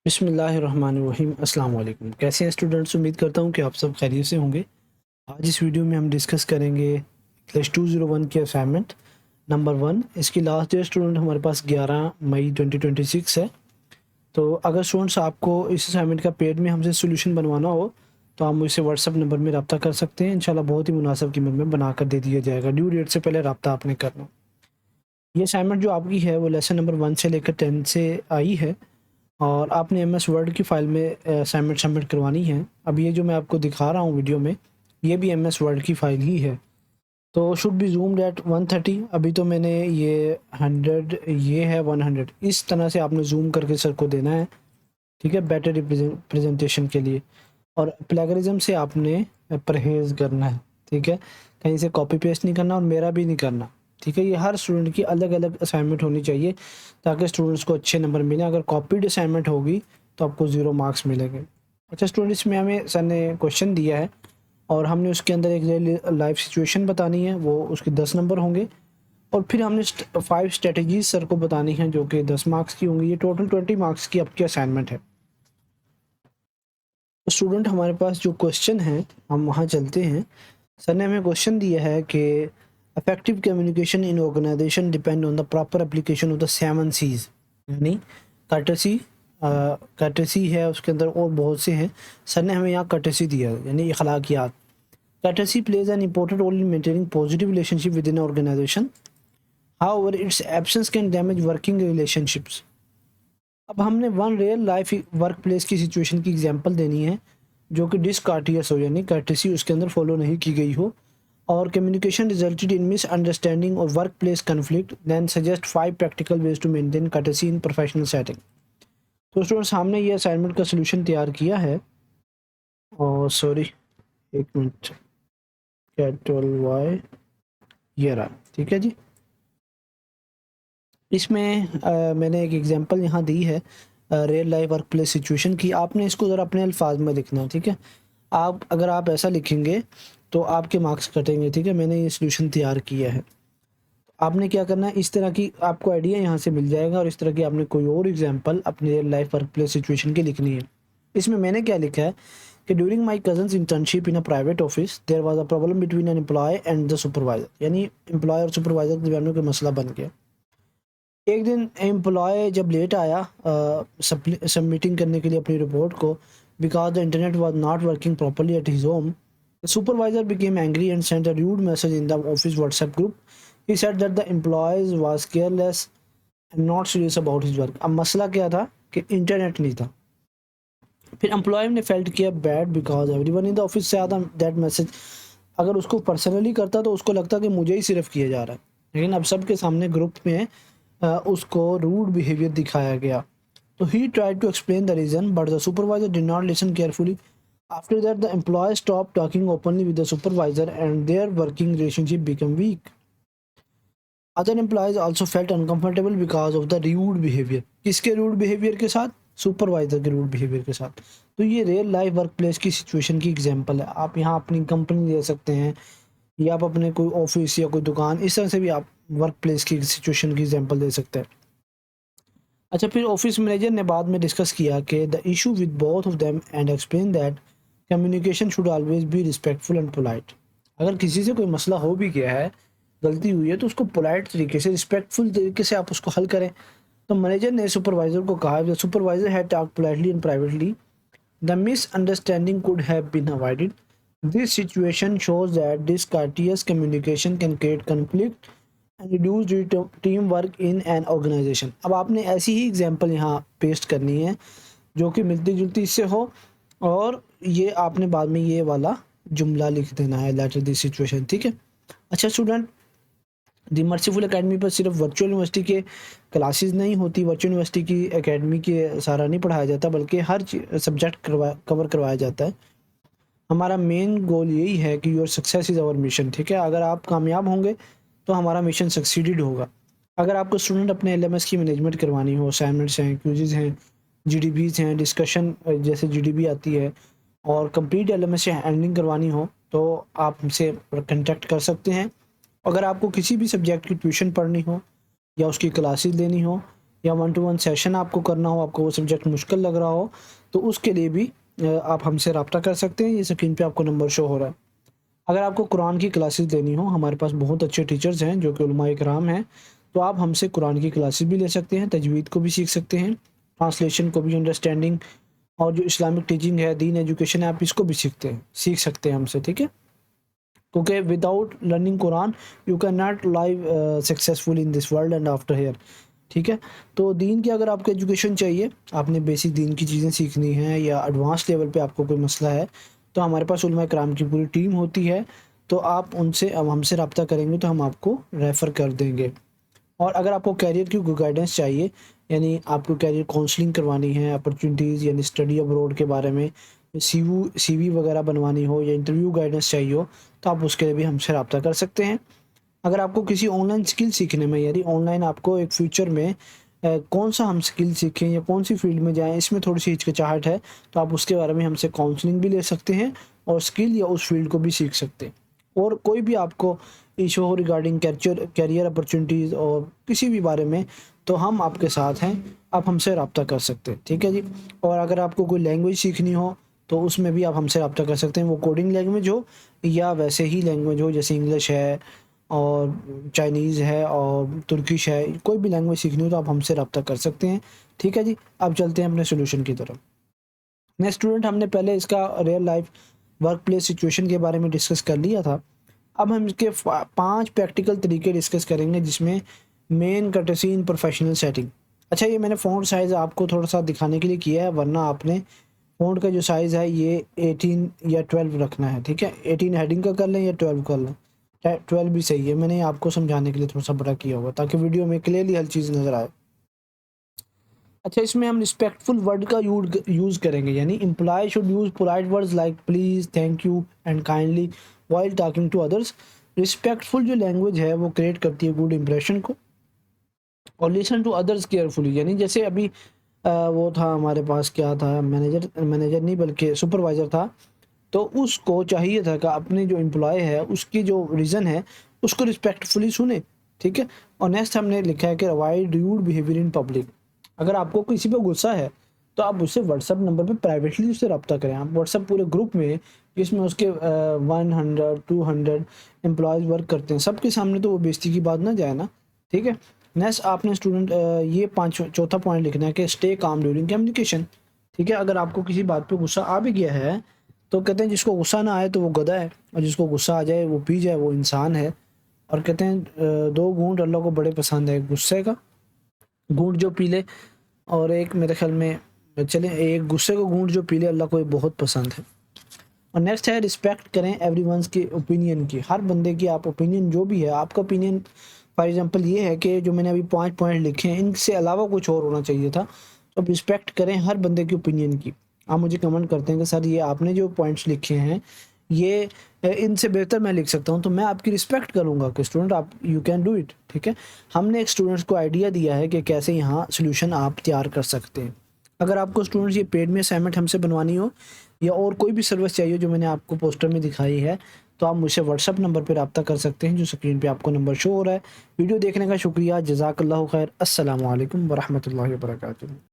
बिस्मिल्लाहिर्रहमानिर्रहीम अस्सलाम वालेकुम। कैसे हैं स्टूडेंट्स? उम्मीद करता हूँ कि आप सब खैरियत से होंगे। आज इस वीडियो में हम डिस्कस करेंगे क्लास 201 की असाइनमेंट नंबर 1। इसकी लास्ट डेट स्टूडेंट हमारे पास 11 मई 2026 है। तो अगर स्टूडेंट्स आपको इस असाइनमेंट का पेड में हमसे सोल्यूशन बनवाना हो तो आप मुझसे व्हाट्सअप नंबर में रब्ता कर सकते हैं। इंशाल्लाह बहुत ही मुनासिब कीमत में बना कर दे दिया जाएगा। ड्यू डेट से पहले रब्ता आपने करना। ये असाइनमेंट जो आपकी है वो लेसन नंबर 1 से लेकर 10 से आई है और आपने एमएस वर्ड की फ़ाइल में असाइनमेंट सबमिट करवानी है। अब ये जो मैं आपको दिखा रहा हूँ वीडियो में, ये भी एमएस वर्ड की फ़ाइल ही है। तो शुड बी ज़ूम्ड एट 130। अभी तो मैंने ये 100, ये है 100। इस तरह से आपने ज़ूम करके सर को देना है, ठीक है, बेटर प्रेजेंटेशन के लिए। और प्लेगरिज्म से आपने परहेज़ करना है, ठीक है। कहीं से कॉपी पेस्ट नहीं करना और मेरा भी नहीं करना, ठीक है। ये हर स्टूडेंट की अलग अलग असाइनमेंट होनी चाहिए ताकि स्टूडेंट्स को अच्छे नंबर मिलें। अगर कॉपीड असाइनमेंट होगी तो आपको 0 मार्क्स मिलेंगे। अच्छा स्टूडेंट्स, में हमें सर ने क्वेश्चन दिया है और हमने उसके अंदर एक रियल लाइफ सिचुएशन बतानी है, वो उसके 10 नंबर होंगे। और फिर हमने 5 स्ट्रेटजीज सर को बतानी है जो कि 10 मार्क्स की होंगी। ये टोटल 20 मार्क्स की आपकी असाइनमेंट है। तो स्टूडेंट हमारे पास जो क्वेश्चन है हम वहाँ चलते हैं। सर ने हमें क्वेश्चन दिया है कि effective communication in organisation depend on the proper application of the 7 C's। यानी कर्टेसी, कर्टेसी है उसके अंदर और बहुत से हैं। सर ने हमें यहाँ कर्टेसी दिया है यानी अखलाकियात। Courtesy plays an important role in maintaining positive relationship with in organization, however its absence can damage working relationships. अब हमने one real life work place की सिचुएशन की एग्जांपल देनी है जो कि डिसकार्टियस हो, यानी कर्टेसी उसके अंदर फॉलो नहीं की गई हो और कम्युनिकेशन रिजल्टेड इन मिसअंडरस्टैंडिंग और work place conflict, then suggest 5 practical ways to maintain courtesy in professional setting. तो स्टूडेंट्स, हमने ये असाइनमेंट का सोल्यूशन तैयार किया है। और सॉरी, एक मिनट, कैपिटल वाई, ये रहा, ठीक है जी। इसमें मैंने एक एग्जांपल यहाँ दी है real life work place situation की। आपने इसको ज़रा अपने अल्फाज में लिखना है, ठीक है। अगर आप ऐसा लिखेंगे तो आपके मार्क्स कटेंगे, ठीक है। मैंने ये सोल्यूशन तैयार किया है। आपने क्या करना है, इस तरह की आपको आइडिया यहाँ से मिल जाएगा और इस तरह की आपने कोई और एग्जांपल अपनी real life work place situation की लिखनी है। इसमें मैंने क्या लिखा है कि during my cousin's internship in a private office there was a problem between an employ and the supervisor. यानी एम्प्लॉय और सुपरवाइजर के दरमियान कोई मसला बन गया। एक दिन एम्प्लॉय जब लेट आया सबमिटिंग करने के लिए अपनी रिपोर्ट को, because the internet was not working properly at his home, the supervisor became angry and sent a rude message in the office WhatsApp group. He said that the employs was careless and not serious about his work. अब मसला क्या था कि internet नहीं था। फिर employ ने felt किया bad because everyone in the office से आता दैट मैसेज। अगर उसको पर्सनली करता तो उसको लगता कि मुझे ही सिर्फ किया जा रहा है, लेकिन अब सबके सामने ग्रुप में उसको रूड बिहेवियर दिखाया गया। तो he tried to explain the reason but the supervisor did not listen carefully. After that the employ stop talking openly with the supervisor and their working relationship become weak. Other employs also felt uncomfortable because of the rude behaviour. किसके rude behaviour के साथ? Supervisor के rude behaviour के साथ। तो ये real life work place की situation की एग्जाम्पल है। आप यहाँ अपनी कंपनी ले सकते हैं या आप अपने कोई ऑफिस या कोई दुकान, इस तरह से भी आप वर्क प्लेस की सिचुएशन की एग्जांपल दे सकते हैं। अच्छा, फिर ऑफिस मैनेजर ने बाद में डिस्कस किया कि the issue with both of them and explain that communication should always be respectful and polite. अगर किसी से कोई मसला हो भी गया है, गलती हुई है, तो उसको पोलाइट तरीके से, रिस्पेक्टफुल तरीके से आप उसको हल करें। तो मैनेजर ने सुपरवाइजर को कहा, the supervisor had talked politely and privately, the misunderstanding could have been avoided. This situation shows that discourteous communication can create conflict and reduce teamwork in an organization। अब आपने ऐसी ही एग्जांपल यहाँ paste करनी है जो कि मिलती जुलती इससे हो और ये आपने बाद में ये वाला जुमला लिख देना है, लेटर दिस सिचुएशन, ठीक है। अच्छा स्टूडेंट, दी मर्सीफुल एकेडमी पर सिर्फ वर्चुअल यूनिवर्सिटी के क्लासेस नहीं होती, वर्चुअल यूनिवर्सिटी की एकेडमी के सारा नहीं पढ़ाया जाता बल्कि हर सब्जेक्ट कवर करवाया जाता है। हमारा मेन गोल यही है कि your success is our mission, ठीक है। अगर आप कामयाब होंगे तो हमारा मिशन सक्सीडेड होगा। अगर आपको स्टूडेंट अपने एलएमएस की मैनेजमेंट करवानी हो, असाइनमेंट्स हैं, क्विज़ेज़ हैं, जीडीबीज़ हैं, डिस्कशन जैसे जीडीबी आती है, और कंप्लीट एलएमएस से हैंडलिंग करवानी हो तो आप हमसे कॉन्टैक्ट कर सकते हैं। अगर आपको किसी भी सब्जेक्ट की ट्यूशन पढ़नी हो या उसकी क्लासेस लेनी हो या 1 टू 1 सेशन आपको करना हो, आपको वो सब्जेक्ट मुश्किल लग रहा हो, तो उसके लिए भी आप हमसे रब्ता कर सकते हैं। ये स्क्रीन पे आपको नंबर शो हो रहा है। अगर आपको कुरान की क्लासेस लेनी हो, हमारे पास बहुत अच्छे टीचर्स हैं जो कि उलमाए किराम हैं, तो आप हमसे कुरान की क्लासेस भी ले सकते हैं, तजवीद को भी सीख सकते हैं, ट्रांसलेशन को भी, अंडरस्टैंडिंग और जो इस्लामिक टीचिंग है, दीन एजुकेशन है, आप इसको भी सीख सकते हैं हमसे, ठीक है? क्योंकि without learning Quran you can not live successful in this world and after here, ठीक है? तो दीन की अगर आपको एजुकेशन चाहिए, आपने बेसिक दीन की चीज़ें सीखनी है या एडवांस लेवल पे आपको कोई मसला है, तो हमारे पास उलमा कराम की पूरी टीम होती है। तो आप उनसे, अब हमसे रब्ता करेंगे तो हम आपको रेफ़र कर देंगे। और अगर आपको करियर की कोई गाइडेंस चाहिए, यानी आपको करियर काउंसलिंग करवानी है, अपॉर्चुनिटीज़ यानी स्टडी अब्रॉड के बारे में, सीवी वगैरह बनवानी हो या इंटरव्यू गाइडेंस चाहिए हो, तो आप उसके लिए भी हमसे रब्ता कर सकते हैं। अगर आपको किसी ऑनलाइन स्किल सीखने में, यानी ऑनलाइन आपको एक फ्यूचर में कौन-सा हम स्किल सीखें या कौन-सी फ़ील्ड में जाएँ, इसमें थोड़ी-सी हिचकिचाहट है, तो आप उसके बारे में हमसे काउंसलिंग भी ले सकते हैं और स्किल या उस फ़ील्ड को भी सीख सकते हैं। और कोई भी आपको इश्यू हो रिगार्डिंग करियर अपॉर्चुनिटीज़ और किसी भी बारे में, तो हम आपके साथ हैं, आप हमसे रब्ता कर सकते हैं, ठीक है जी? और अगर आपको कोई लैंग्वेज सीखनी हो, तो उसमें भी आप हमसे रब्ता कर सकते हैं, वो कोडिंग लैंग्वेज हो या वैसे ही लैंग्वेज हो, जैसे इंग्लिश है और चाइनीज़ है और तुर्किश है, कोई भी लैंग्वेज सीखनी हो तो आप हमसे रब्ता कर सकते हैं, ठीक है जी? अब चलते हैं अपने सॉल्यूशन की तरफ। नेक्स्ट स्टूडेंट, हमने पहले इसका real life work place situation के बारे में डिस्कस कर लिया था। अब हम इसके 5 प्रैक्टिकल तरीके डिस्कस करेंगे, जिसमें main courtesy in professional setting. अच्छा, ये मैंने फ़ॉन्ट साइज़ आपको थोड़ा-सा दिखाने के लिए किया है, वरना आपने फ़ॉन्ट का जो साइज़ है ये 18 या 12 रखना है, ठीक है? 18 हेडिंग का कर लें या 12 कर लें, 12 भी सही है। मैंने आपको समझाने के लिए थोड़ा-सा बड़ा किया हुआ ताकि वीडियो में क्लियरली हर चीज़ नज़र आए। अच्छा, इसमें हम रिस्पेक्टफुल वर्ड का यूज़ करेंगे, यानी employ should use polite words like please, thank you and kindly while talking to others. Respectful जो लैंग्वेज है वो क्रिएट करती है गुड इंप्रेशन को। और लिसन टू अदर्स केयरफुली, यानी जैसे अभी वो था हमारे पास, क्या था, मैनेजर नहीं बल्कि सुपरवाइज़र था, तो उसको चाहिए था कि अपने जो एम्प्लॉय है उसकी जो रीज़न है उसको रिस्पेक्टफुली सुने, ठीक है? और नेक्स्ट हमने लिखा है कि avoid rude behaviour in public. अगर आपको किसी पे गुस्सा है, तो आप उससे व्हाट्सएप नंबर पे प्राइवेटली उससे रब्ता करें। आप व्हाट्सएप पूरे ग्रुप में, जिसमें उसके 100 200 एम्प्लॉयज़ वर्क करते हैं, सबके सामने तो वो बेइज़्ज़ती की बात ना जाए ना, ठीक है? नेक्स्ट आपने स्टूडेंट ये 5 चौथा पॉइंट लिखना है कि स्टे काम ड्यूरिंग कम्युनिकेशन, ठीक है? अगर आपको किसी बात पे गुस्सा आ भी गया है, तो कहते हैं जिसको गुस्सा ना आए तो वो गधा है, और जिसको गुस्सा आ जाए वो पी जाए वो इंसान है। और कहते हैं 2 घूँट अल्लाह को बड़े पसंद है, गुस्से का घूँट जो पी ले, और एक मेरे ख़्याल में, चलें, एक गुस्से का घूँट जो पी ले अल्लाह को ये बहुत पसंद है। और नेक्स्ट है रिस्पेक्ट करें एवरीवन्स की ओपिनियन की, हर बंदे की आप ओपिनियन जो भी है, आपका ओपिनियन फॉर एग्ज़ाम्पल ये है कि जो मैंने अभी 5 पॉइंट लिखे हैं इनसे अलावा कुछ और होना चाहिए था, तो आप रिस्पेक्ट करें हर बंदे की ओपिनियन की। आप मुझे कमेंट करते हैं कि सर ये आपने जो पॉइंट्स लिखे हैं ये इनसे बेहतर मैं लिख सकता हूँ, तो मैं आपकी रिस्पेक्ट करूँगा कि स्टूडेंट आप यू कैन डू इट, ठीक है? हमने एक स्टूडेंट्स को आइडिया दिया है कि कैसे यहाँ सॉल्यूशन आप तैयार कर सकते हैं। अगर आपको स्टूडेंट्स ये पेड में असाइनमेंट हमसे बनवानी हो या और कोई भी सर्विस चाहिए जो मैंने आपको पोस्टर में दिखाई है, तो आप मुझसे व्हाट्सएप नंबर पे रब्ता कर सकते हैं, जो स्क्रीन पे आपको नंबर शो हो रहा है। वीडियो देखने का शुक्रिया, जज़ाकल्लाहु खैर। अस्सलामु अलैकुम व रहमतुल्लाहि व बरकातुहू।